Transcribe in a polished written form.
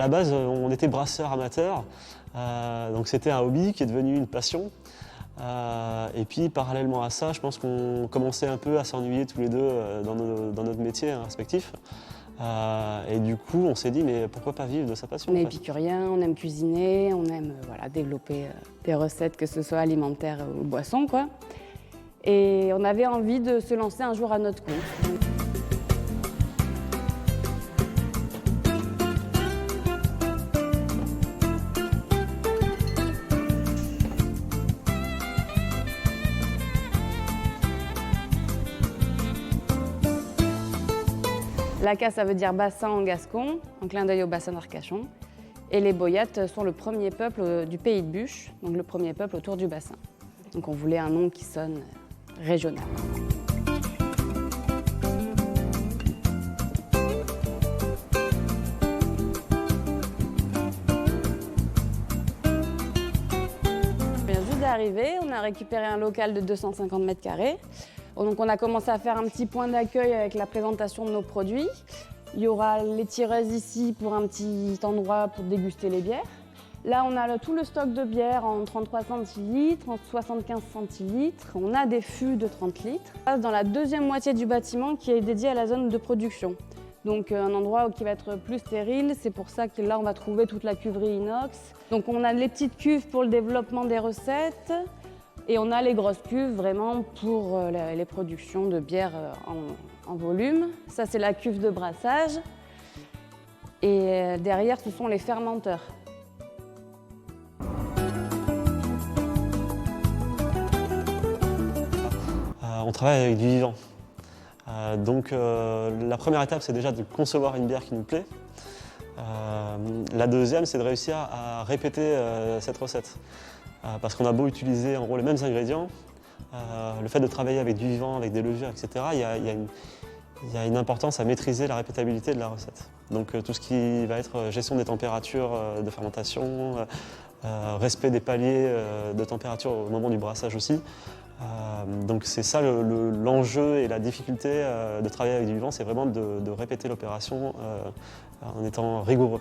la base, on était brasseurs amateurs, donc c'était un hobby qui est devenu une passion. Et puis parallèlement à ça, je pense qu'on commençait un peu à s'ennuyer tous les deux dans notre métier respectif. Et du coup, on s'est dit, mais pourquoi pas vivre de sa passion? On est épicurien, on aime cuisiner, on aime développer des recettes, que ce soit alimentaires ou boissons, quoi. Et on avait envie de se lancer un jour à notre compte. La Casse, ça veut dire bassin en gascon, en clin d'œil au bassin d'Arcachon. Et les Boyates sont le premier peuple du pays de Buch, donc le premier peuple autour du bassin. Donc on voulait un nom qui sonne régional. On vient juste d'arriver, on a récupéré un local de 250 mètres carrés. Donc on a commencé à faire un petit point d'accueil avec la présentation de nos produits. Il y aura les tireuses ici pour un petit endroit pour déguster les bières. Là, on a tout le stock de bières en 33 centilitres, en 75 centilitres. On a des fûts de 30 litres. Dans la deuxième moitié du bâtiment qui est dédiée à la zone de production. Donc un endroit qui va être plus stérile. C'est pour ça que là, on va trouver toute la cuverie inox. Donc on a les petites cuves pour le développement des recettes. Et on a les grosses cuves vraiment pour les productions de bière en volume. Ça, c'est la cuve de brassage. Et derrière, ce sont les fermenteurs. On travaille avec du vivant. Donc la première étape, c'est déjà de concevoir une bière qui nous plaît. La deuxième, c'est de réussir à répéter cette recette. Parce qu'on a beau utiliser en gros les mêmes ingrédients, le fait de travailler avec du vivant, avec des levures, etc., il y a une importance à maîtriser la répétabilité de la recette. Donc tout ce qui va être gestion des températures de fermentation, respect des paliers de température au moment du brassage aussi. Donc c'est ça l'enjeu et la difficulté de travailler avec du vivant, c'est vraiment de répéter l'opération en étant rigoureux.